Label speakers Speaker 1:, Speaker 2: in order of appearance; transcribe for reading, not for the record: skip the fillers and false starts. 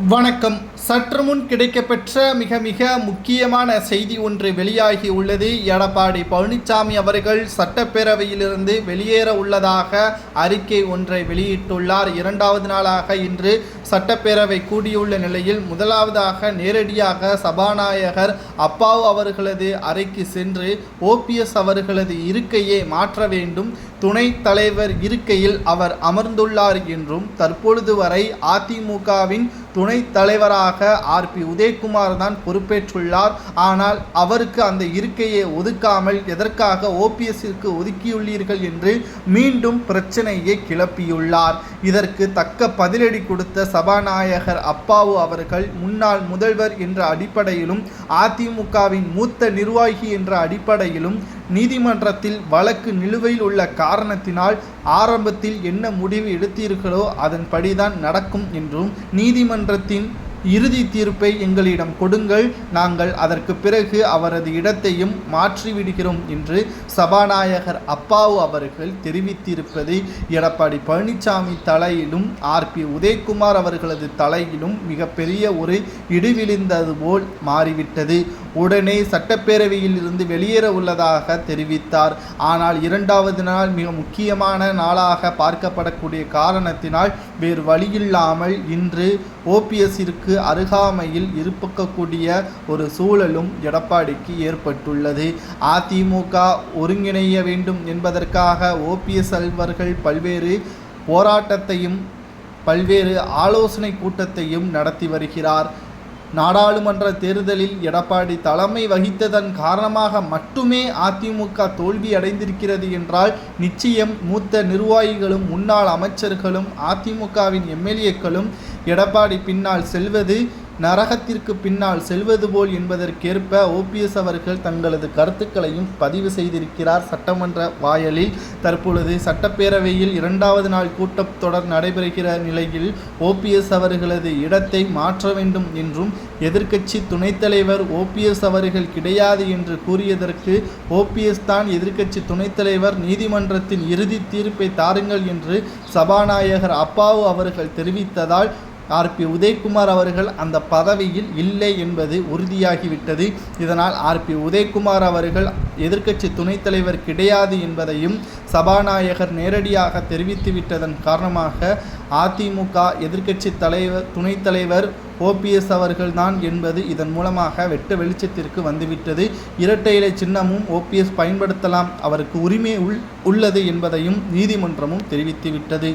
Speaker 1: வணக்கம். சற்று முன் கிடைக்கப்பெற்ற மிக மிக முக்கியமான செய்தி ஒன்று வெளியாகி உள்ளது. எடப்பாடி பழனிசாமி அவர்கள் சட்டப்பேரவையிலிருந்து வெளியேற உள்ளதாக அறிக்கை ஒன்றை வெளியிட்டுள்ளார். இரண்டாவது நாளாக இன்று சட்டப்பேரவை கூடியுள்ள நிலையில் முதலாவதாக நேரடியாக சபாநாயகர் அப்பாவு அவர்களது அறைக்கு சென்று ஓபிஎஸ் அவர்களது இருக்கையை மாற்ற வேண்டும், துணைத் தலைவர் இருக்கையில் அவர் அமர்ந்துள்ளார் என்றும், தற்பொழுது வரை அதிமுகவின் துணைத் தலைவராக ஆர்பி உதயகுமார் தான் பொறுப்பேற்றுள்ளார். ஆனால் அவருக்கு அந்த இருக்கையை ஒதுக்காமல் எதற்காக ஓபிஎஸ்ஸிற்கு ஒதுக்கியுள்ளீர்கள் என்று மீண்டும் பிரச்சனையை கிளப்பியுள்ளார். இதற்கு தக்க பதிலடி கொடுத்த சபாநாயகர் அப்பாவு அவர்கள் முன்னாள் முதல்வர் என்ற அடிப்படையிலும் அதிமுகவின் மூத்த நிர்வாகி என்ற அடிப்படையிலும் நீதிமன்றத்தில் வழக்கு நிலுவையில் உள்ள காரணத்தினால் ஆரம்பத்தில் என்ன முடிவு எடுத்தீர்களோ அதன்படிதான் நடக்கும் என்றும், நீதிமன்றத்தின் இறுதி தீர்ப்பை எங்களிடம் கொடுங்கள், நாங்கள் அதற்கு பிறகு அவரது இடத்தையும் மாற்றிவிடுகிறோம் என்று சபாநாயகர் அப்பாவு அவர்கள் தெரிவித்திருப்பது எடப்பாடி பழனிசாமி தலையிலும் ஆர்பி உதயகுமார் அவர்களது தலையிலும் மிகப்பெரிய ஒரு இடிவிழுந்தது போல் மாறிவிட்டது. உடனே சட்டப்பேரவையில் இருந்து வெளியேற உள்ளதாக தெரிவித்தார். ஆனால் இரண்டாவது நாள் மிக முக்கியமான நாளாக பார்க்கப்படக்கூடிய காரணத்தினால் வேறு வழியில்லாமல் இன்று ஓபிஎஸ்ஸிற்கு அருகாமையில் இருக்கக்கூடிய ஒரு சூழலும் எடப்பாடிக்கு ஏற்பட்டுள்ளது. அதிமுக ஒருங்கிணைய வேண்டும் என்பதற்காக ஓபிஎஸ் அவர்கள் பல்வேறு போராட்டத்தையும் பல்வேறு ஆலோசனை கூட்டத்தையும் நடத்தி வருகிறார். நாடாளுமன்ற தேர்தலில் எடப்பாடி தலைமை வகித்ததன் காரணமாக மட்டுமே அதிமுக தோல்வி அடைந்திருக்கிறது என்றால் நிச்சயம் மூத்த நிர்வாகிகளும் முன்னாள் அமைச்சர்களும் அதிமுகவின் எம்எல்ஏக்களும் எடப்பாடி பின்னால் செல்வது நரகத்திற்கு பின்னால் செல்வது போல் என்பதற்கேற்ப ஓபிஎஸ் அவர்கள் தங்களது கருத்துக்களையும் பதிவு செய்திருக்கிறார் சட்டமன்ற வாயிலில். தற்பொழுது சட்டப்பேரவையில் இரண்டாவது நாள் கூட்டத்தொடர் நடைபெறுகிற நிலையில் ஓபிஎஸ் அவர்களது இடத்தை மாற்ற வேண்டும் என்றும், எதிர்க்கட்சி துணைத் தலைவர் ஓபிஎஸ் அவர்கள் கிடையாது என்று கூறியதற்கு ஓபிஎஸ் தான் எதிர்க்கட்சி துணைத் தலைவர், நீதிமன்றத்தின் இறுதி தீர்ப்பை தாருங்கள் என்று சபாநாயகர் அப்பாவு அவர்கள் தெரிவித்ததால் ஆர்பி உதயகுமார் அவர்கள் அந்த பதவியில் இல்லை என்பது உறுதியாகிவிட்டது. இதனால் ஆர்பி உதயகுமார் அவர்கள் எதிர்க்கட்சி துணைத் தலைவர் கிடையாது என்பதையும் சபாநாயகர் நேரடியாக தெரிவித்துவிட்டதன் காரணமாக அதிமுக எதிர்க்கட்சி துணைத் தலைவர் ஓபிஎஸ் அவர்கள்தான் என்பது இதன் மூலமாக வெட்ட வெளிச்சத்திற்கு வந்துவிட்டது. இரட்டை இலை சின்னமும் ஓபிஎஸ் பயன்படுத்தலாம், அவருக்கு உரிமை உள்ளது என்பதையும் நீதிமன்றமும் தெரிவித்துவிட்டது.